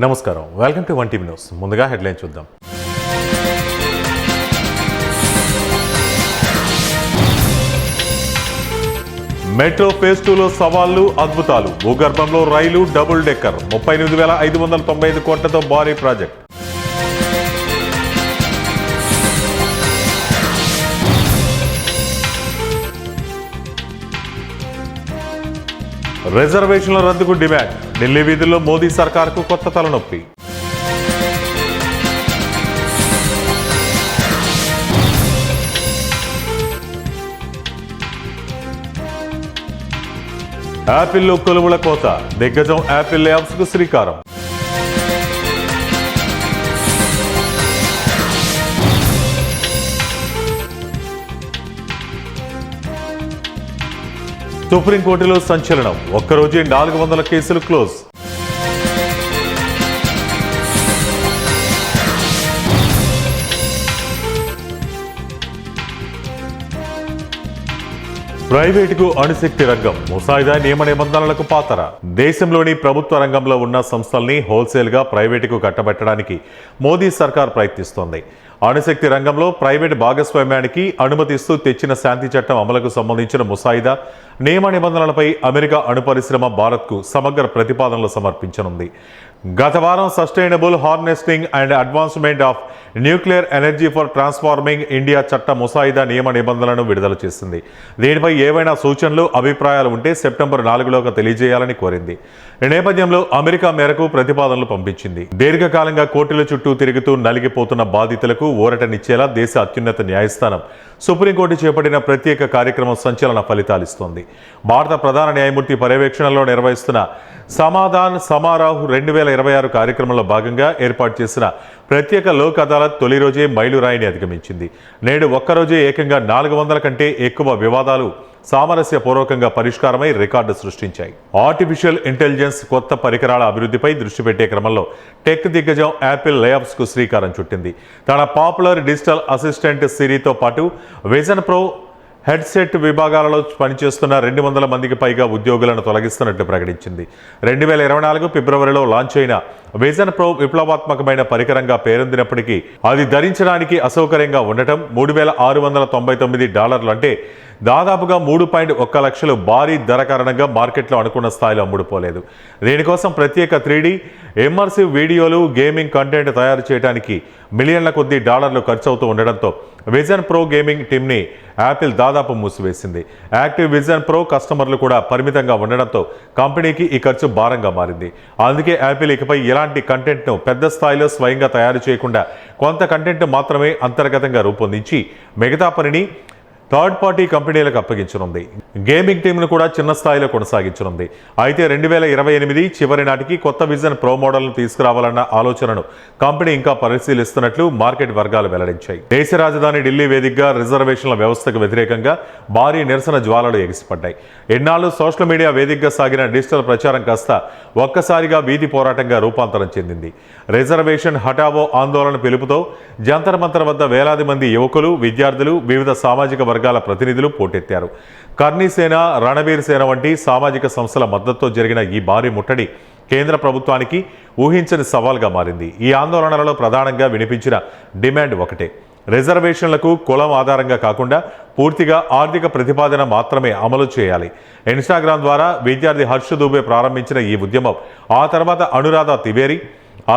నమస్కారం, welcome to one TV news. ముందుగా headline చూద్దాం. మెట్రో ఫేజ్ 2లో సవాళ్లు, అద్భుతాలు. భూగర్భంలో రైలు డబుల్ డెక్కర్ 38,595 కోట్లతో భారీ ప్రాజెక్ట్. రిజర్వేషన్ల రద్దుకు డిమాండ్. ఢిల్లీ వీధుల్లో మోదీ సర్కార్కు కొత్త తలనొప్పి. యాపిల్లో కొలువుల కోత. దిగ్గజం యాపిల్ లేఆఫ్స్ కు శ్రీకారం. సుప్రీంకోర్టులో సంచలనం. ఒక్కరోజే 400 కేసులు క్లోజ్. ప్రైవేటుకు అణుశక్తి రంగం. ముసాయిదా నియమ నిబంధనలకు పాతర. దేశంలోని ప్రభుత్వ రంగంలో ఉన్న సంస్థల్ని హోల్సేల్గా ప్రైవేటుకు కట్టబెట్టడానికి మోదీ సర్కార్ ప్రయత్నిస్తోంది. అణుశక్తి రంగంలో ప్రైవేట్ భాగస్వామ్యానికి అనుమతిస్తూ తెచ్చిన శాంతి చట్టం అమలుకు సంబంధించిన ముసాయిదా నియమ నిబంధనలపై అమెరికా అణు పరిశ్రమ భారత్కు సమగ్ర ప్రతిపాదనలు సమర్పించనుంది. గత వారం sustainable harnessing and advancement of nuclear energy for transforming India చట్ట ముసాయిదా నియమ నిబంధనలను విడుదల చేసింది. దీనిపై ఏవైనా సూచనలు, అభిప్రాయాలు ఉంటే సెప్టెంబర్ 4లోగా తెలియజేయాలని కోరింది. ఈ నేపథ్యంలో అమెరికా మేరకు ప్రతిపాదనలు పంపించింది. దీర్ఘకాలంగా కోర్టుల చుట్టూ తిరుగుతూ నలిగిపోతున్న బాధితులకు ఊరటనిచ్చేలా దేశ అత్యున్నత న్యాయస్థానం సుప్రీంకోర్టు చేపట్టిన ప్రత్యేక కార్యక్రమం సంచలన ఫలితాలిస్తోంది. భారత ప్రధాన న్యాయమూర్తి పర్యవేక్షణలో నిర్వహిస్తున్న సమాధాన్ సమారోహ్ 2026 కార్యక్రమంలో భాగంగా ఏర్పాటు చేసిన ప్రత్యేక లోక్ అదాలత్ తొలి రోజే మైలురాయిని అధిగమించింది. నేడు ఒక్కరోజే ఏకంగా 400 కంటే ఎక్కువ వివాదాలు సామరస్యపూర్వకంగా పరిష్కారమై రికార్డు సృష్టించాయి. ఆర్టిఫిషియల్ ఇంటెలిజెన్స్ కొత్త పరికరాల అభివృద్ధిపై దృష్టి పెట్టే క్రమంలో టెక్ దిగ్గజం యాపిల్ లేఆఫ్స్ కు శ్రీకారం చుట్టింది. తన పాపులర్ డిజిటల్ అసిస్టెంట్ సిరితో పాటు విజన్ ప్రో హెడ్సెట్ విభాగాలలో పనిచేస్తున్న 200 మందికి పైగా ఉద్యోగులను తొలగిస్తున్నట్లు ప్రకటించింది. 2024 ఫిబ్రవరిలో లాంచ్ అయిన విజన్ ప్రో విప్లవాత్మకమైన పరికరంగా పేరొందినప్పటికీ అది ధరించడానికి అసౌకర్యంగా ఉండటం, $3,699 అంటే దాదాపుగా 3.1 లక్షలు భారీ ధర కారణంగా మార్కెట్లో అనుకున్న స్థాయిలో అమ్ముడుపోలేదు. దీనికోసం ప్రత్యేక 3D ఇమ్మర్సివ్ వీడియోలు, గేమింగ్ కంటెంట్ తయారు చేయడానికి మిలియన్ల కొద్దీ డాలర్లు ఖర్చు అవుతూ ఉండడంతో విజన్ ప్రో గేమింగ్ టీమ్ని యాపిల్ దాదాపు మూసివేసింది. యాక్టివ్ విజన్ ప్రో కస్టమర్లు కూడా పరిమితంగా ఉండడంతో కంపెనీకి ఈ ఖర్చు భారంగా మారింది. అందుకే యాపిల్ ఇకపై ఇలాంటి కంటెంట్ను పెద్ద స్థాయిలో స్వయంగా తయారు చేయకుండా కొంత కంటెంట్ మాత్రమే అంతర్గతంగా రూపొందించి మిగతా పనిని థర్డ్ పార్టీ కంపెనీలకు అప్పగించనుంది. గేమింగ్ టీంను కూడా చిన్న స్థాయిలో కొనసాగించనుంది. అయితే 2028 చివరి నాటికి కొత్త విజన్ ప్రో మోడల్ను తీసుకురావాలన్న ఆలోచనను కంపెనీ ఇంకా పరిశీలిస్తున్నట్లు మార్కెట్ వర్గాలు వెల్లడించాయి. దేశ రాజధాని ఢిల్లీ వేదికగా రిజర్వేషన్ల వ్యవస్థకు వ్యతిరేకంగా భారీ నిరసన జ్వాలలు ఎగిసిపడ్డాయి. ఎన్నాళ్ళు సోషల్ మీడియా వేదికగా సాగిన డిజిటల్ ప్రచారం కాస్త ఒక్కసారిగా వీధి పోరాటంగా రూపాంతరం చెందింది. రిజర్వేషన్ హఠావో ఆందోళన పిలుపుతో జంతర్ మంతర్ వద్ద వేలాది మంది యువకులు, విద్యార్థులు, వివిధ సామాజిక వర్గాల ప్రతినిధులు పోటెత్తారు. కర్ణీ సేన, రణబీర్ సేన వంటి సామాజిక సంస్థల మద్దతుతో జరిగిన ఈ భారీ ముట్టడి కేంద్ర ప్రభుత్వానికి ఊహించని సవాల్గా మారింది. ఈ ఆందోళనలలో ప్రధానంగా వినిపించిన డిమాండ్ ఒకటే: రిజర్వేషన్లకు కులం ఆధారంగా కాకుండా పూర్తిగా ఆర్థిక ప్రతిపాదన మాత్రమే అమలు చేయాలి. ఇన్స్టాగ్రామ్ ద్వారా విద్యార్థి హర్ష్ దూబే ప్రారంభించిన ఈ ఉద్యమం ఆ తర్వాత అనురాధ తివేరి,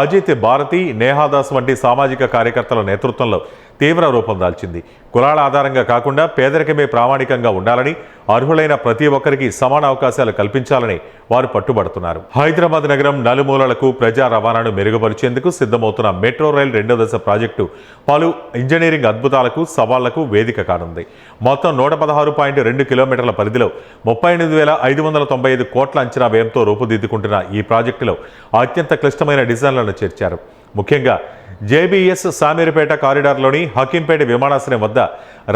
అజిత్ భారతి, నేహాదాస్ వంటి సామాజిక కార్యకర్తల నేతృత్వంలో తీవ్ర రూపం దాల్చింది. కులాల ఆధారంగా కాకుండా పేదరికమే ప్రామాణికంగా ఉండాలని, అర్హులైన ప్రతి ఒక్కరికి సమాన అవకాశాలు కల్పించాలని వారు పట్టుబడుతున్నారు. హైదరాబాద్ నగరం నలుమూలలకు ప్రజా రవాణాను మెరుగుపరిచేందుకు సిద్ధమవుతున్న మెట్రో రైల్ 2వ దశ ప్రాజెక్టు పలు ఇంజనీరింగ్ అద్భుతాలకు, సవాళ్లకు వేదిక కానుంది. మొత్తం 116.2 కిలోమీటర్ల పరిధిలో 38,595 కోట్ల అంచనా వ్యయంతో రూపుదిద్దుకుంటున్న ఈ ప్రాజెక్టులో అత్యంత క్లిష్టమైన డిజైన్లను చేర్చారు. ముఖ్యంగా జేబీఎస్ శామీర్పేట కారిడార్లోని హకీంపేట విమానాశ్రయం వద్ద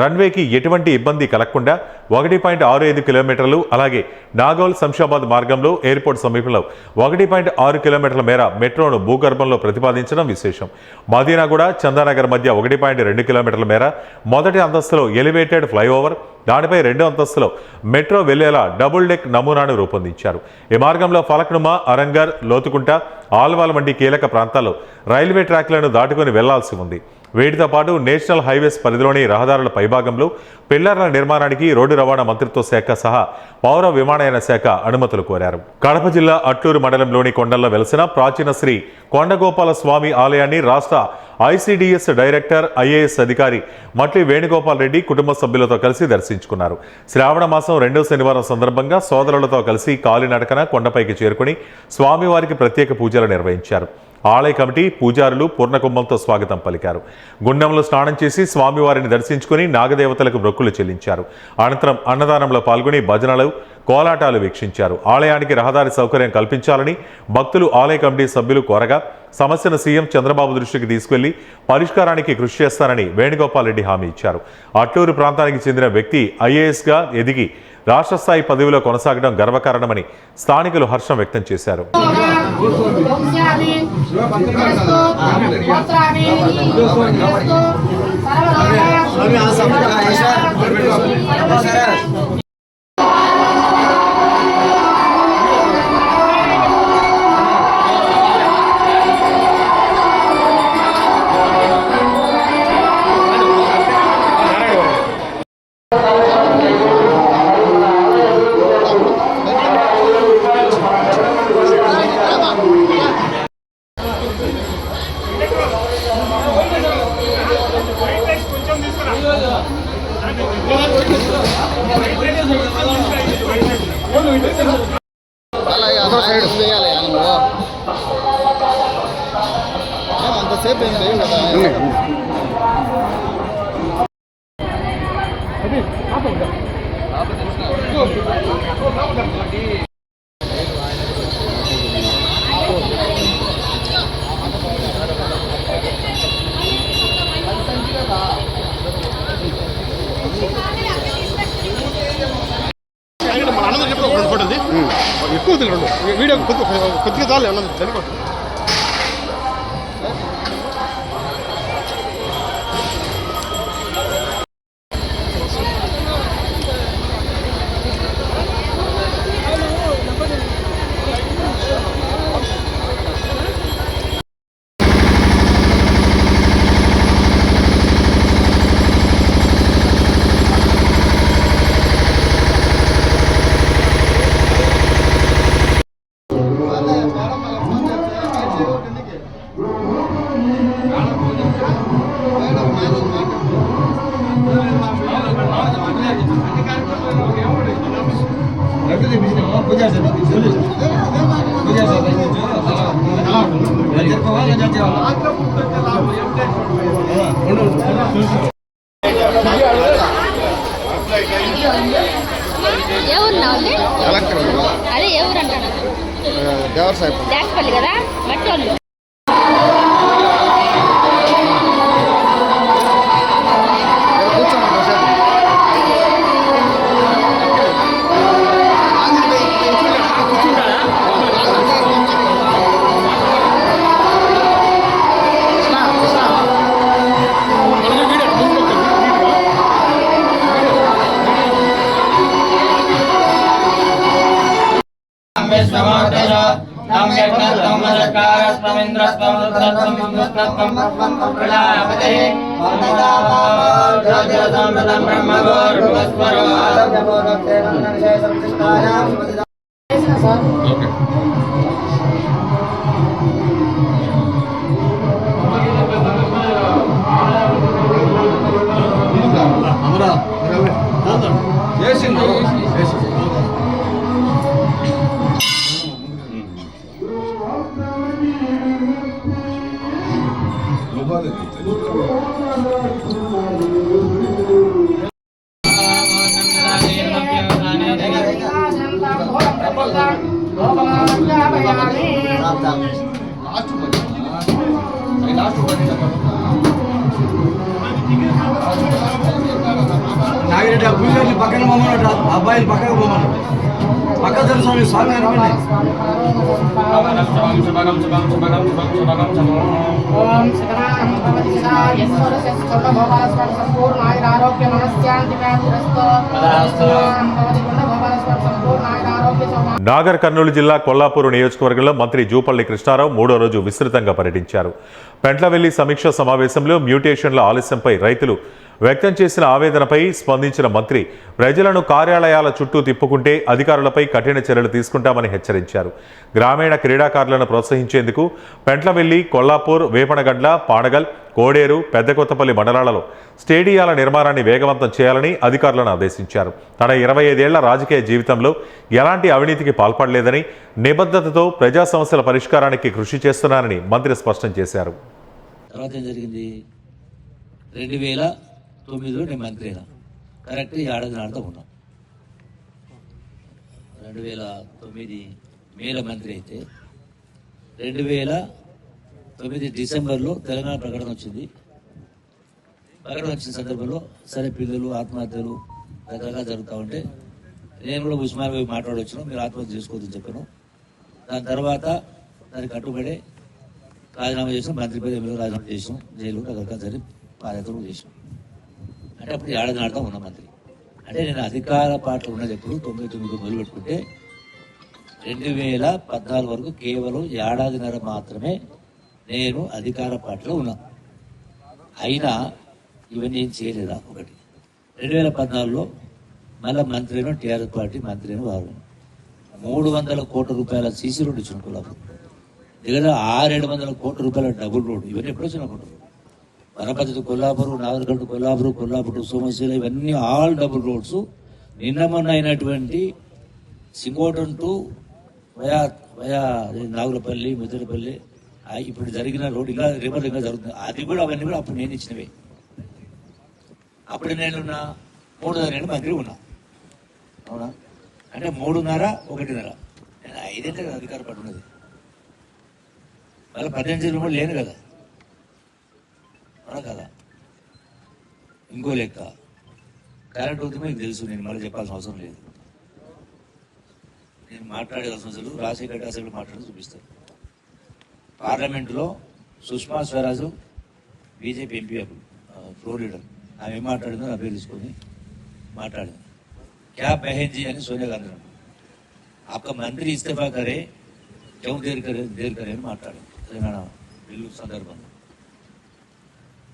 రన్వేకి ఎటువంటి ఇబ్బంది కలగకుండా 1.65 కిలోమీటర్లు, అలాగే నాగోల్ శంషాబాద్ మార్గంలో ఎయిర్పోర్ట్ సమీపంలో 1.6 కిలోమీటర్ల మేర మెట్రోను భూగర్భంలో ప్రతిపాదించడం విశేషం. మదీనాగూడ చందానగర్ మధ్య 1.2 కిలోమీటర్ల మేర మొదటి అంతస్తులో ఎలివేటెడ్ ఫ్లైఓవర్, దానిపై రెండో అంతస్తులో మెట్రో వెళ్లేలా డబుల్ డెక్ నమూనాను రూపొందించారు. ఈ మార్గంలో ఫలక్నుమా, అరంగర్, లోతుకుంట, ఆల్వాల్ వంటి కీలక ప్రాంతాల్లో రైల్వే ట్రాక్లను దాటుకుని వెళ్లాల్సి ఉంది. వీటితో పాటు నేషనల్ హైవేస్ పరిధిలోని రహదారుల పైభాగంలో పిల్లర్ల నిర్మాణానికి రోడ్డు రవాణా మంత్రిత్వ శాఖ సహా పౌర విమానయాన శాఖ అనుమతులు కోరారు. కడప జిల్లా అట్లూరు మండలంలోని కొండల్లో వెలసిన ప్రాచీన శ్రీ కొండగోపాల స్వామి ఆలయాన్ని రాష్ట్ర ఐసిడిఎస్ డైరెక్టర్, ఐఏఎస్ అధికారి మట్లి వేణుగోపాల్ రెడ్డి కుటుంబ సభ్యులతో కలిసి దర్శించుకున్నారు. శ్రావణ మాసం 2వ శనివారం సందర్భంగా సోదరులతో కలిసి కాలినడకన కొండపైకి చేరుకుని స్వామివారికి ప్రత్యేక పూజలు నిర్వహించారు. ఆలయ కమిటీ పూజారులు పూర్ణకుంభంతో స్వాగతం పలికారు. గుండంలో స్నానం చేసి స్వామివారిని దర్శించుకుని నాగదేవతలకు మొక్కులు చెల్లించారు. అనంతరం అన్నదానంలో పాల్గొని భజనలు, కోలాటాలు వీక్షించారు. ఆలయానికి రహదారి సౌకర్యం కల్పించాలని భక్తులు ఆలయ కమిటీ సభ్యులు కోరగా సమస్యను సీఎం చంద్రబాబు దృష్టికి తీసుకెళ్లి పరిష్కారానికి కృషి చేస్తానని వేణుగోపాల్ రెడ్డి హామీ ఇచ్చారు. అట్లూరు ప్రాంతానికి చెందిన వ్యక్తి ఐఏఎస్గా ఎదిగి రాష్ట్ర స్థాయి పదవిలో కొనసాగడం గర్వకారణమని స్థానికులు హర్షం వ్యక్తం చేశారు. అంతసేపు ఏం లేవు కదా. మన అన్నది చెప్పి ఒక 2 ఫోటోది ఎక్కువ 2 వీడియో కొద్దిగా చాలు అన్నది చనిపోతుంది. అదే ఎవరు అంటాను దేవరపల్లి కదా మట్టి నాగిరెడ్డి అబ్బాయిలు పక్కన పోమన్నాడు, అబ్బాయిలు పక్కకు పోమన్నాడు. పక్క స్వామి స్వామి అనుకోండి. నాగర్ కర్నూలు జిల్లా కొల్లాపూర్ నియోజకవర్గంలో మంత్రి జూపల్లి కృష్ణారావు 3వ రోజు విస్తృతంగా పర్యటించారు. పెంట్లవెల్లి సమీక్షా సమావేశంలో మ్యూటేషన్ల ఆలస్యంపై రైతులు వ్యక్తం చేసిన ఆవేదనపై స్పందించిన మంత్రి ప్రజలను కార్యాలయాల చుట్టూ తిప్పుకుంటే అధికారులపై కఠిన చర్యలు తీసుకుంటామని హెచ్చరించారు. గ్రామీణ క్రీడాకారులను ప్రోత్సహించేందుకు పెంట్లవెల్లి, కొల్లాపూర్, వేపనగండ్ల, పానగల్, కోడేరు, పెద్దకొత్తపల్లి మండలాలలో స్టేడియాల నిర్మాణాన్ని వేగవంతం చేయాలని అధికారులను ఆదేశించారు. తన 25 ఏళ్ల రాజకీయ జీవితంలో ఎలాంటి అవినీతికి పాల్పడలేదని, నిబద్ధతతో ప్రజా సమస్యల పరిష్కారానికి కృషి చేస్తున్నానని మంత్రి స్పష్టం చేశారు. 2009లో నేను మంత్రి అయినా, కరెక్ట్ ఏడాది నాడుతూ ఉన్నాం. 2009 మేలో మంత్రి అయితే 2009 డిసెంబర్లో తెలంగాణ ప్రకటన వచ్చింది. ప్రకటన వచ్చిన సందర్భంలో సరే పిల్లలు ఆత్మహత్యలు రకరకాలు జరుగుతూ ఉంటే నేను కూడా ఉస్మాన్ పోయి మాట్లాడొచ్చాను, మీరు ఆత్మహత్య చేసుకోవద్దని చెప్పాను. దాని తర్వాత దానికి కట్టుబడి రాజీనామా చేసాం, మంత్రి పదవి ఎమ్మెల్యే రాజీనామా చేసాం, జైలు రకరకాల సరే పాదయాత్రలు చేసాం. అంటే అప్పుడు ఏడాది నాడుతూ ఉన్న మంత్రి. అంటే నేను అధికార పార్టీలో ఉన్నది ఎప్పుడు 99 మొదలు పెట్టుకుంటే 2014 వరకు కేవలం ఏడాదిన్నర మాత్రమే నేను అధికార పార్టీలో ఉన్నా. అయినా ఇవన్నీ ఏం చేయలేదా? ఒకటి 2014లో మళ్ళీ మంత్రి అయినా టీఆర్ఎస్ పార్టీ మంత్రి అయిన వారు 300 కోట్ల రూపాయల సీసీ రోడ్డు ఇచ్చిన కొల్లాపూర్ దగ్గర 600-700 కోట్ల రూపాయల డబుల్ రోడ్డు. ఇవన్నీ ఎప్పుడు వచ్చిన అనుకుంటారు. వనపర్తి కొల్లాపూర్, నాగర్గడ్డ కొల్లాపూర్, కొల్లాపూర్ సోమశీల, ఇవన్నీ ఆల్ డబుల్ రోడ్స్. నిన్న మొన్న అయినటువంటి సింగోటం టు వయా నాగులపల్లి, ముద్దలపల్లి, ఇప్పుడు జరిగిన రోడ్డు ఇంకా రివర్లు ఇంకా జరుగుతుంది. అది కూడా అవన్నీ కూడా అప్పుడు నేను ఇచ్చినవే. అప్పుడు నేనున్నా 3.5 ఏళ్ళు మంత్రి ఉన్నా, అవునా? అంటే 3.5, 1.5 నేను 5 ఏళ్ళ అధికార పడున్నది. మళ్ళీ 18 ఏళ్ళు కూడా లేను కదా, అవునా కదా? ఇంకో లెక్క కరెంట్ అవుతుంది మీకు తెలుసు, నేను మళ్ళీ చెప్పాల్సిన అవసరం లేదు. నేను మాట్లాడాల్సిన అసలు రాజశేఖర్ అసెంబ్లీ మాట్లాడి చూపిస్తాను. పార్లమెంటులో Sushma Swaraj BJP MP floor leader, ఆమె ఏం మాట్లాడిందో నా పేరు తీసుకొని మాట్లాడింది. క్యా బహన్ జీ అని సోనియా గాంధీ ఆప్కా మంత్రి ఇస్తఫా కరే క్యూ దేర్ కరే అని మాట్లాడింది. తెలంగాణ బిల్లు సందర్భంగా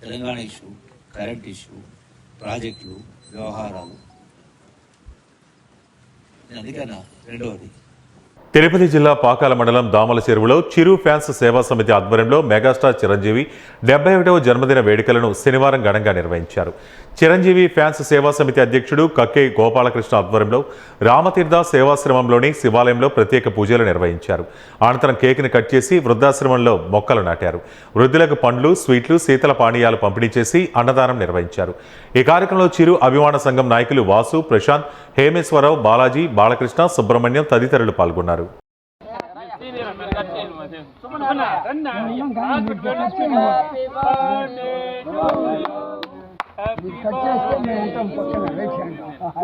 తెలంగాణ ఇష్యూ, కరెంట్ ఇష్యూ, ప్రాజెక్టులు, వ్యవహారాలు. నేను అందుకన్నా రెండవది తిరుపతి జిల్లా పాకాల మండలం దామల చెరువులో చిరు ఫ్యాన్స్ సేవా సమితి ఆధ్వర్యంలో మెగాస్టార్ చిరంజీవి 71వ జన్మదిన వేడుకలను శనివారం ఘనంగా నిర్వహించారు. చిరంజీవి ఫ్యాన్స్ సేవా సమితి అధ్యక్షుడు కక్కే గోపాలకృష్ణ ఆధ్వర్యంలో రామతీర్థ సేవాశ్రమంలోని శివాలయంలో ప్రత్యేక పూజలు నిర్వహించారు. అనంతరం కేక్ను కట్ చేసి వృద్ధాశ్రమంలో మొక్కలు నాటారు. వృద్ధులకు పండ్లు, స్వీట్లు, శీతల పానీయాలు పంపిణీ చేసి అన్నదానం నిర్వహించారు. ఈ కార్యక్రమంలో చిరు అభిమాన సంఘం నాయకులు వాసు, ప్రశాంత్, హేమేశ్వరరావు, బాలాజీ, బాలకృష్ణ, సుబ్రహ్మణ్యం తదితరులు పాల్గొన్నారు.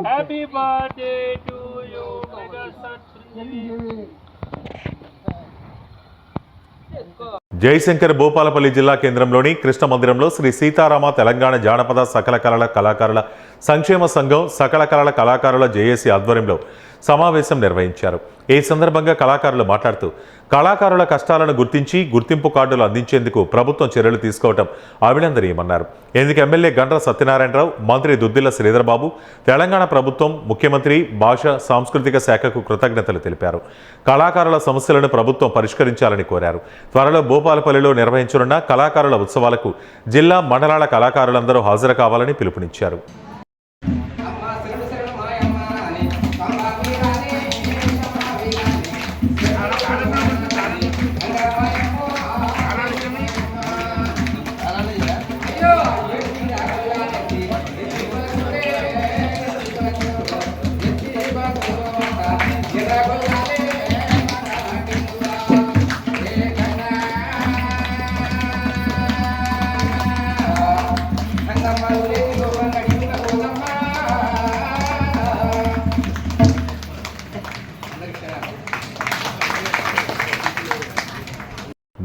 Happy birthday to you, Megastar. Jayashankar Bhupalpally జిల్లా కేంద్రంలోని కృష్ణ మందిరంలో శ్రీ సీతారామ తెలంగాణ జానపద సకల కళల కళాకారుల సంక్షేమ సంఘం, సకల కళల కళాకారుల జేఏసీ ఆధ్వర్యంలో సమావేశం నిర్వహించారు. ఈ సందర్భంగా కళాకారులు మాట్లాడుతూ కళాకారుల కష్టాలను గుర్తించి గుర్తింపు కార్డులు అందించేందుకు ప్రభుత్వం చర్యలు తీసుకోవడం అభినందనీయమన్నారు. ఇందుకు ఎమ్మెల్యే గండ్ర సత్యనారాయణరావు, మంత్రి దుద్దిల్ల శ్రీధర్బాబు, తెలంగాణ ప్రభుత్వం, ముఖ్యమంత్రి, భాష సాంస్కృతిక శాఖకు కృతజ్ఞతలు తెలిపారు. కళాకారుల సమస్యలను ప్రభుత్వం పరిష్కరించాలని కోరారు. త్వరలో భూపాలపల్లిలో నిర్వహించనున్న కళాకారుల ఉత్సవాలకు జిల్లా, మండలాల కళాకారులందరూ హాజరు కావాలని పిలుపునిచ్చారు.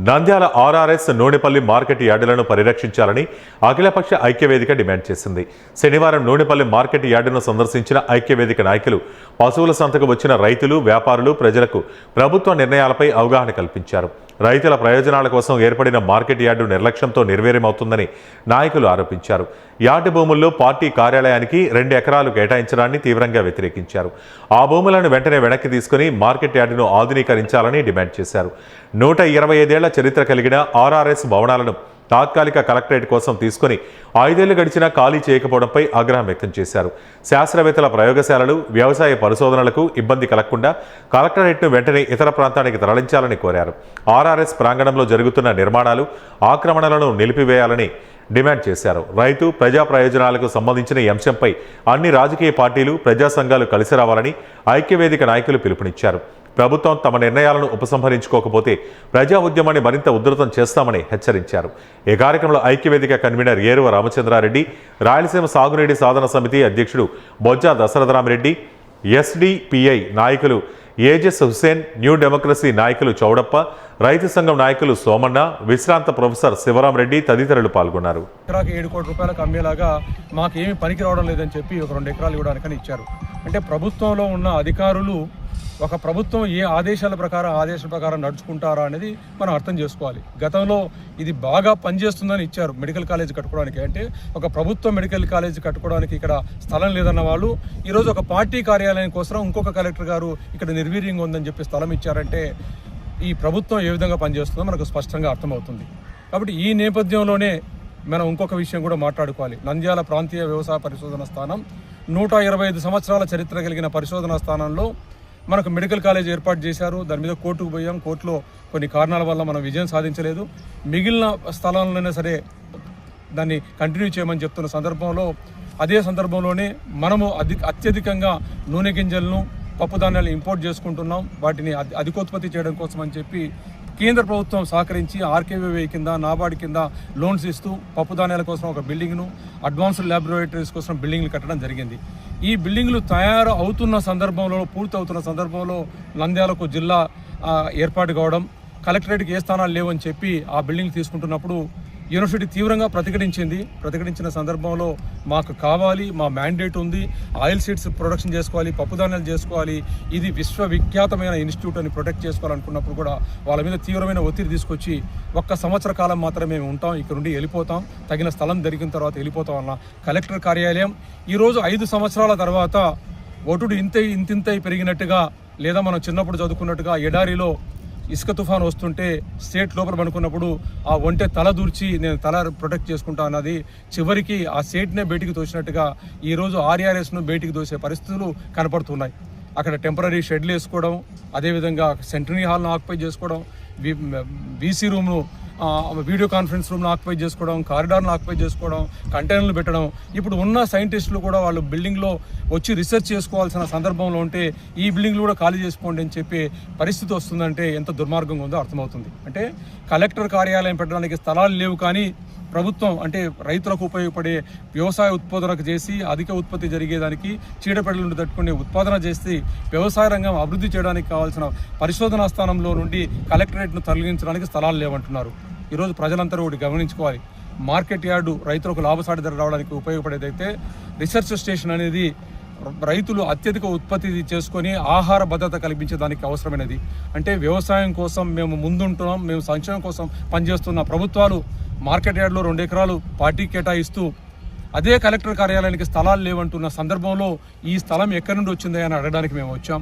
నంద్యాల ఆర్ఆర్ఎస్ నూనెపల్లి మార్కెట్ యార్డులను పరిరక్షించాలని అఖిలపక్ష ఐక్యవేదిక డిమాండ్ చేసింది. శనివారం నూనెపల్లి మార్కెట్ యార్డును సందర్శించిన ఐక్యవేదిక నాయకులు పశువుల సంతకు వచ్చిన రైతులు, వ్యాపారులు, ప్రజలకు ప్రభుత్వ నిర్ణయాలపై అవగాహన కల్పించారు. రైతుల ప్రయోజనాల కోసం ఏర్పడిన మార్కెట్ యార్డు నిర్లక్ష్యంతో నిర్వీర్యమవుతుందని నాయకులు ఆరోపించారు. యార్డు భూముల్లో పార్టీ కార్యాలయానికి 2 ఎకరాలు కేటాయించడాన్ని తీవ్రంగా వ్యతిరేకించారు. ఆ భూములను వెంటనే వెనక్కి తీసుకుని మార్కెట్ యార్డును ఆధునీకరించాలని డిమాండ్ చేశారు. 125 ఏళ్ల చరిత్ర కలిగిన ఆర్ఆర్ఎస్ భవనాలను తాత్కాలిక కలెక్టరేట్ కోసం తీసుకుని 5 ఏళ్లు గడిచినా ఖాళీ చేయకపోవడంపై ఆగ్రహం వ్యక్తం చేశారు. శాస్త్రవేత్తల ప్రయోగశాలలు, వ్యవసాయ పరిశోధనలకు ఇబ్బంది కలగకుండా కలెక్టరేట్ను వెంటనే ఇతర ప్రాంతానికి తరలించాలని కోరారు. ఆర్ఆర్ఎస్ ప్రాంగణంలో జరుగుతున్న నిర్మాణాలు, ఆక్రమణలను నిలిపివేయాలని డిమాండ్ చేశారు. రైతు, ప్రజా ప్రయోజనాలకు సంబంధించిన ఈ అంశంపై అన్ని రాజకీయ పార్టీలు, ప్రజా సంఘాలు కలిసి రావాలని ఐక్యవేదిక నాయకులు పిలుపునిచ్చారు. ప్రభుత్వం తమ నిర్ణయాలను ఉపసంహరించుకోకపోతే ప్రజా ఉద్యమాన్ని మరింత ఉధృతం చేస్తామని హెచ్చరించారు. ఈ కార్యక్రమంలో ఐక్యవేదిక కన్వీనర్ ఏరువ రామచంద్రారెడ్డి, రాయలసీమ సాగునీటి సాధన సమితి అధ్యక్షుడు బొజ్జ దశరథరామిరెడ్డి, ఎస్డిపిఐ నాయకులు ఏజెస్ హుసేన్, న్యూ డెమోక్రసీ నాయకులు చౌడప్ప, రైతు సంఘం నాయకులు సోమన్న, విశ్రాంత ప్రొఫెసర్ శివరామరెడ్డి తదితరులు పాల్గొన్నారు. ఎకరాకి 7 కోట్ల రూపాయలకు అమ్మేలాగా మాకేమీ పనికి రావడం లేదని చెప్పి ఒక 2 ఎకరాలు ఇవ్వడానికని ఇచ్చారు. అంటే ప్రభుత్వంలో ఉన్న అధికారులు ఒక ప్రభుత్వం ఏ ఆదేశాల ప్రకారం నడుచుకుంటారా అనేది మనం అర్థం చేసుకోవాలి. గతంలో ఇది బాగా పనిచేస్తుందని ఇచ్చారు మెడికల్ కాలేజ్ కట్టుకోవడానికి. అంటే ఒక ప్రభుత్వ మెడికల్ కాలేజ్ కట్టుకోవడానికి ఇక్కడ స్థలం లేదన్న వాళ్ళు ఈరోజు ఒక పార్టీ కార్యాలయం కోసం ఇంకొక కలెక్టర్ గారు ఇక్కడ నిర్వీర్యంగా ఉందని చెప్పి స్థలం ఇచ్చారంటే ఈ ప్రభుత్వం ఏ విధంగా పనిచేస్తుందో మనకు స్పష్టంగా అర్థమవుతుంది. కాబట్టి ఈ నేపథ్యంలోనే మనం ఇంకొక విషయం కూడా మాట్లాడుకోవాలి. నంద్యాల ప్రాంతీయ వ్యవసాయ పరిశోధన స్థానం 125 సంవత్సరాల చరిత్ర కలిగిన పరిశోధనా స్థానంలో మనకు మెడికల్ కాలేజ్ ఏర్పాటు చేశారు. దాని మీద కోర్టుకు పోయాం. కోర్టులో కొన్ని కారణాల వల్ల మనం విజయం సాధించలేదు. మిగిలిన స్థలాలైనా సరే దాన్ని కంటిన్యూ చేయమని చెప్తున్న సందర్భంలో అదే సందర్భంలోనే మనము అత్యధికంగా నూనె గింజలను, పప్పు ధాన్యాలు ఇంపోర్ట్ చేసుకుంటున్నాం. వాటిని అధికోత్పత్తి చేయడం కోసం అని చెప్పి కేంద్ర ప్రభుత్వం సహకరించి ఆర్కేవీవై కింద, నాబార్డ్ కింద లోన్స్ ఇస్తూ పప్పు ధాన్యాల కోసం ఒక బిల్డింగ్ను, అడ్వాన్స్డ్ ల్యాబొరేటరీస్ కోసం బిల్డింగ్లు కట్టడం జరిగింది. ఈ బిల్డింగ్లు తయారు అవుతున్న సందర్భంలో, పూర్తి అవుతున్న సందర్భంలో నంద్యాలకు జిల్లా ఏర్పాటు కావడం, కలెక్టరేట్కి ఏ స్థానాలు లేవని చెప్పి ఆ బిల్డింగ్ తీసుకుంటున్నప్పుడు యూనివర్సిటీ తీవ్రంగా ప్రతిఘటించిన సందర్భంలో మాకు కావాలి, మా మ్యాండేట్ ఉంది, ఆయిల్ సీడ్స్ ప్రొడక్షన్ చేసుకోవాలి, పప్పు ధాన్యాలు చేసుకోవాలి, ఇది విశ్వవిఖ్యాతమైన ఇన్స్టిట్యూట్ అని ప్రొటెక్ట్ చేసుకోవాలనుకున్నప్పుడు కూడా వాళ్ళ మీద తీవ్రమైన ఒత్తిడి తీసుకొచ్చి 1 సంవత్సర కాలం మాత్రమే మేము ఉంటాం, ఇక్కడ నుండి వెళ్ళిపోతాం, తగిన స్థలం దొరికిన తర్వాత వెళ్ళిపోతాం అన్న కలెక్టర్ కార్యాలయం ఈరోజు 5 సంవత్సరాల తర్వాత ఒటుడు ఇంతింతై పెరిగినట్టుగా, లేదా మనం చిన్నప్పుడు చదువుకున్నట్టుగా ఎడారిలో ఇసుక తుఫాను వస్తుంటే స్టేట్ లోపల పడుకున్నప్పుడు ఆ ఒంటె తల దూర్చి నేను తల ప్రొటెక్ట్ చేసుకుంటా అన్నది చివరికి ఆ స్టేట్నే బయటికి తోసినట్టుగా ఈరోజు ఆర్ఆర్ఎస్ను బయటికి తోసే పరిస్థితులు కనపడుతున్నాయి. అక్కడ టెంపరీ షెడ్లు వేసుకోవడం, అదేవిధంగా సెంటరీ హాల్ను ఆక్యుపై చేసుకోవడం, వీసీ రూమ్ను, వీడియో కాన్ఫరెన్స్ రూమ్ను ఆక్యుపై చేసుకోవడం, కారిడార్ను ఆక్యుపై చేసుకోవడం, కంటైనర్లు పెట్టడం. ఇప్పుడు ఉన్న సైంటిస్టులు కూడా వాళ్ళు బిల్డింగ్లో వచ్చి రీసెర్చ్ చేసుకోవాల్సిన సందర్భంలో ఉంటే ఈ బిల్డింగ్లు కూడా ఖాళీ చేసుకోండి అని చెప్పే పరిస్థితి వస్తుందంటే ఎంత దుర్మార్గంగా ఉందో అర్థమవుతుంది. అంటే కలెక్టర్ కార్యాలయం పెట్టడానికి స్థలాలు లేవు, కానీ ప్రభుత్వం అంటే రైతులకు ఉపయోగపడే వ్యవసాయ ఉత్పాదనకు చేసి అధిక ఉత్పత్తి జరిగేదానికి, చీడపీడల నుండి తట్టుకునే ఉత్పాదన చేసి వ్యవసాయ రంగం అభివృద్ధి చేయడానికి కావాల్సిన పరిశోధనా స్థానంలో నుండి కలెక్టరేట్ను తరలించడానికి స్థలాలు లేవంటున్నారు. ఈరోజు ప్రజలందరూ ఒకటి గమనించుకోవాలి. మార్కెట్ యార్డు రైతులకు లాభసాటి ధర రావడానికి ఉపయోగపడేదైతే రీసెర్చ్ స్టేషన్ అనేది రైతులు అత్యధిక ఉత్పత్తి చేసుకొని ఆహార భద్రత కల్పించేదానికి అవసరమైనది. అంటే వ్యవసాయం కోసం మేము ముందుంటున్నాం, మేము సంక్షేమం కోసం పనిచేస్తున్న ప్రభుత్వాలు మార్కెట్ యార్డ్లో 2 ఎకరాలు పార్టీ కేటాయిస్తూ అదే కలెక్టర్ కార్యాలయానికి స్థలాలు లేవంటున్న సందర్భంలో ఈ స్థలం ఎక్కడి నుండి వచ్చింది అని అడగడానికి మేము వచ్చాం.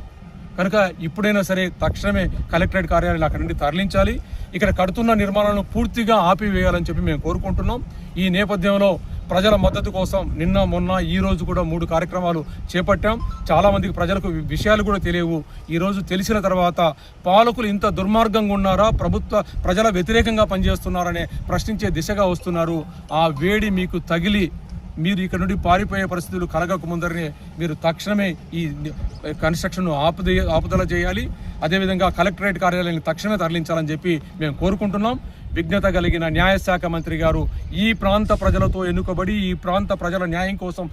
కనుక ఇప్పుడైనా సరే తక్షణమే కలెక్టరేట్ కార్యాలయం అక్కడి నుండి తరలించాలి, ఇక్కడ కడుతున్న నిర్మాణాలను పూర్తిగా ఆపివేయాలని చెప్పి మేము కోరుకుంటున్నాం. ఈ నేపథ్యంలో ప్రజల మద్దతు కోసం నిన్న, మొన్న, ఈ రోజు కూడా 3 కార్యక్రమాలు చేపట్టాం. చాలామందికి ప్రజలకు విషయాలు కూడా తెలియవు. ఈరోజు తెలిసిన తర్వాత పాలకులు ఇంత దుర్మార్గంగా ఉన్నారా, ప్రజల వ్యతిరేకంగా పనిచేస్తున్నారనే ప్రశ్నించే దిశగా వస్తున్నారు. ఆ వేడి మీకు తగిలి మీరు ఇక్కడ నుండి పారిపోయే పరిస్థితులు కలగక ముందరనే మీరు తక్షణమే ఈ కన్స్ట్రక్షన్ను ఆపుదల చేయాలి. అదేవిధంగా కలెక్టరేట్ కార్యాలయాన్ని తక్షణమే తరలించాలని చెప్పి మేము కోరుకుంటున్నాం. విజ్ఞత కలిగిన న్యాయశాఖ మంత్రి గారు ఈ ప్రాంత ప్రజలతో ఎన్నుకబడి ఈ ప్రాంత ప్రజల న్యాయం కోసం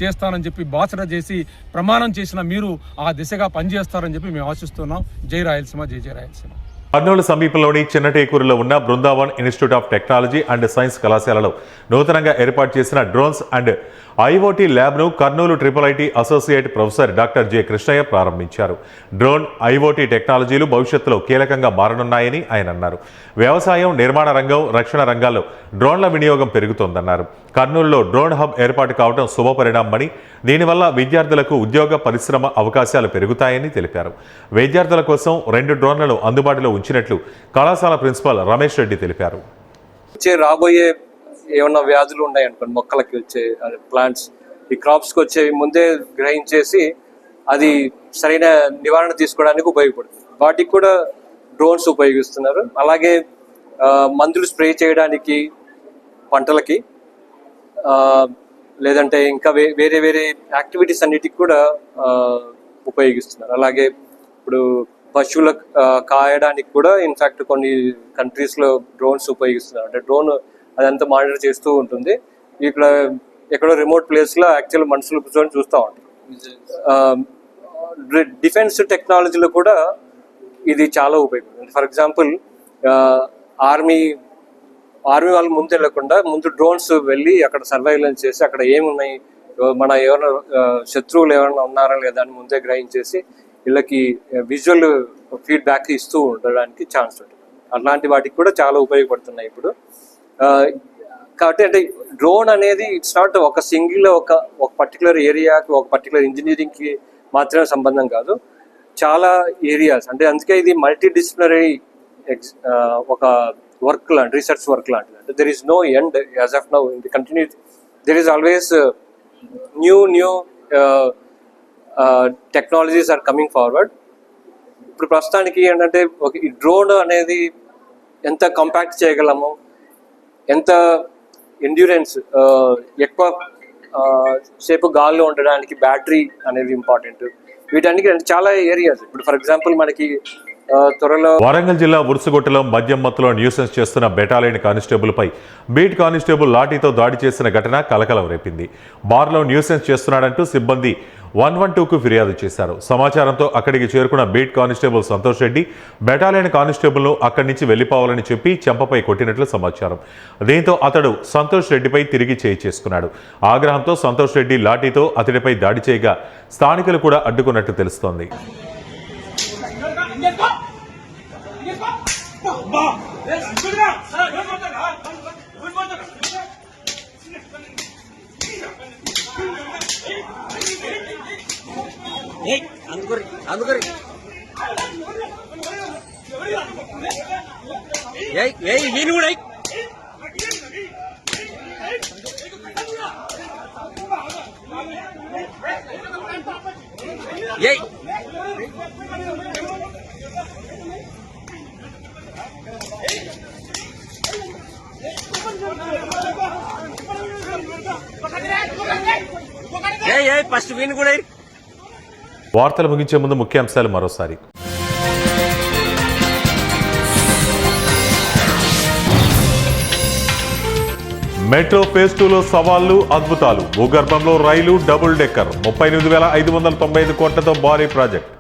చేస్తానని చెప్పి బాసట చేసి ప్రమాణం చేసిన మీరు ఆ దిశగా పనిచేస్తారని చెప్పి మేము ఆశిస్తున్నాం. జై రాయలసీమ, జై జై రాయలసీమ. కర్నూలు సమీపంలోని చిన్నటేకూరులో ఉన్న Brindavan institute of technology and science కళాశాలలో నూతనంగా ఏర్పాటు చేసిన డ్రోన్స్ అండ్ ఐఓటీ ల్యాబ్ను Kurnool IIIT associate professor doctor J Krishnaiah ప్రారంభించారు. డ్రోన్ ఐఓటీ టెక్నాలజీలు భవిష్యత్తులో కీలకంగా మారనున్నాయని ఆయన అన్నారు. వ్యవసాయం, నిర్మాణ రంగం, రక్షణ రంగాల్లో డ్రోన్ల వినియోగం పెరుగుతోందన్నారు. కర్నూలులో డ్రోన్ హబ్ ఏర్పాటు కావడం శుభపరిణామని, దీనివల్ల విద్యార్థులకు ఉద్యోగ పరిశ్రమ అవకాశాలు పెరుగుతాయని తెలిపారు. విద్యార్థుల కోసం 2 డ్రోన్లను అందుబాటులో ఉంచినట్లు కళాశాల ప్రిన్సిపాల్ రమేష్ రెడ్డి తెలిపారు. రాబోయే ఏమన్నా వ్యాధులు ఉన్నాయనుకోండి, మొక్కలకి వచ్చే ప్లాంట్స్, ఈ క్రాప్స్కి వచ్చేవి ముందే గ్రహించేసి అది సరైన నివారణ తీసుకోవడానికి ఉపయోగపడుతుంది. వాటికి కూడా డ్రోన్స్ ఉపయోగిస్తున్నారు. అలాగే మందులు స్ప్రే చేయడానికి పంటలకి, లేదంటే ఇంకా వేరే వేరే యాక్టివిటీస్ అన్నిటికి కూడా ఉపయోగిస్తున్నారు. అలాగే ఇప్పుడు పశువుల కాయడానికి కూడా ఇన్ఫాక్ట్ కొన్ని కంట్రీస్లో డ్రోన్స్ ఉపయోగిస్తున్నారు. అంటే డ్రోన్ అదంతా మానిటర్ చేస్తూ ఉంటుంది. ఇక్కడ ఎక్కడో రిమోట్ ప్లేస్లో యాక్చువల్ మనుషులు కూర్చొని చూస్తూ ఉంటారు. డిఫెన్స్ టెక్నాలజీలో కూడా ఇది చాలా ఉపయోగపడుతుంది. ఫర్ ఎగ్జాంపుల్ ఆర్మీ వాళ్ళు ముందు వెళ్ళకుండా ముందు డ్రోన్స్ వెళ్ళి అక్కడ సర్వైలెన్స్ చేసి అక్కడ ఏమున్నాయి, మన ఎవరైనా శత్రువులు ఎవరైనా ఉన్నారా లేదా అని ముందే గ్రహించేసి వీళ్ళకి విజువల్ ఫీడ్బ్యాక్ ఇస్తూ ఉండడానికి ఛాన్స్ ఉంటుంది. అట్లాంటి వాటికి కూడా చాలా ఉపయోగపడుతున్నాయి ఇప్పుడు. కాబట్టి అంటే డ్రోన్ అనేది ఇట్స్ నాట్ ఒక సింగిల్ ఒక పర్టికులర్ ఏరియాకి, ఒక పర్టికులర్ ఇంజనీరింగ్కి మాత్రమే సంబంధం కాదు, చాలా ఏరియాస్. అంటే అందుకే ఇది మల్టీ డిసిప్లినరీ ఒక వర్క్ లాంటి, రీసెర్చ్ వర్క్ లాంటిది. అంటే there is no end as of now, in the continue there is always new technologies are coming forward. ఇప్పుడు ప్రస్తుతానికి ఏంటంటే ఈ డ్రోన్ అనేది ఎంత కాంపాక్ట్ చేయగలము, ఎంత ఎండ్యూరెన్స్, ఎక్కువ సేపు గాల్లో ఉండడానికి బ్యాటరీ అనేది ఇంపార్టెంట్. వీటన్నిటికీ చాలా ఏరియాస్. ఇప్పుడు ఫర్ ఎగ్జాంపుల్ మనకి త్వరలో వరంగల్ జిల్లా ఉరుసుగొట్టలో మద్యం మత్తులో న్యూసెన్స్ చేస్తున్న బెటాలియన్ కానిస్టేబుల్పై బీట్ కానిస్టేబుల్ లాఠీతో దాడి చేసిన ఘటన కలకలం రేపింది. బార్లో న్యూసెన్స్ చేస్తున్నాడంటూ సిబ్బంది 112కు ఫిర్యాదు చేశారు. సమాచారంతో అక్కడికి చేరుకున్న beat constable Santosh Reddy battalion కానిస్టేబుల్ను అక్కడి నుంచి వెళ్లిపోవాలని చెప్పి చెంపపై కొట్టినట్లు సమాచారం. దీంతో అతడు సంతోష్ రెడ్డిపై తిరిగి చేయి చేసుకున్నాడు. ఆగ్రహంతో సంతోష్ రెడ్డి లాఠీతో అతడిపై దాడి చేయగా స్థానికులు కూడా అడ్డుకున్నట్టు తెలుస్తోంది. వార్తలు ముగించే ముందు ముఖ్యాంశాలు మరోసారి. మెట్రో ఫేజ్ 2లో సవాళ్లు, అద్భుతాలు. భూగర్భంలో రైలు డబుల్ డెక్కర్ 38,595 కోట్లతో భారీ ప్రాజెక్ట్.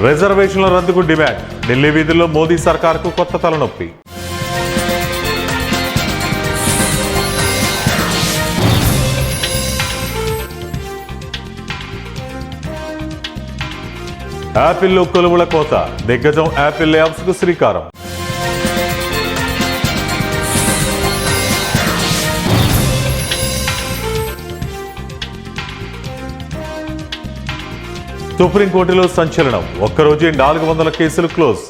రిజర్వేషన్ల రద్దుకు డిమాండ్. ఢిల్లీ వీధుల్లో మోదీ సర్కార్కు కొత్త తలనొప్పి. యాపిల్లో కొలువుల కోత. దిగ్గజం యాపిల్ ల్యాబ్స్ కు శ్రీకారం. సుప్రీంకోర్టులో సంచలనం. ఒక్కరోజే 400 కేసులు క్లోజ్.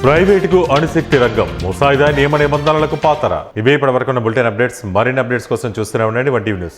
ప్రైవేటుకు అణుశక్తి రంగం. ముసాయిదా నియమ నిబంధనలకు పాతర. ఇవే ఇప్పటివరకు ఉన్న బులెటిన్ అప్డేట్స్. మరిన్ని అప్డేట్స్ కోసం చూస్తూనే ఉండండి 1 టీవీ న్యూస్.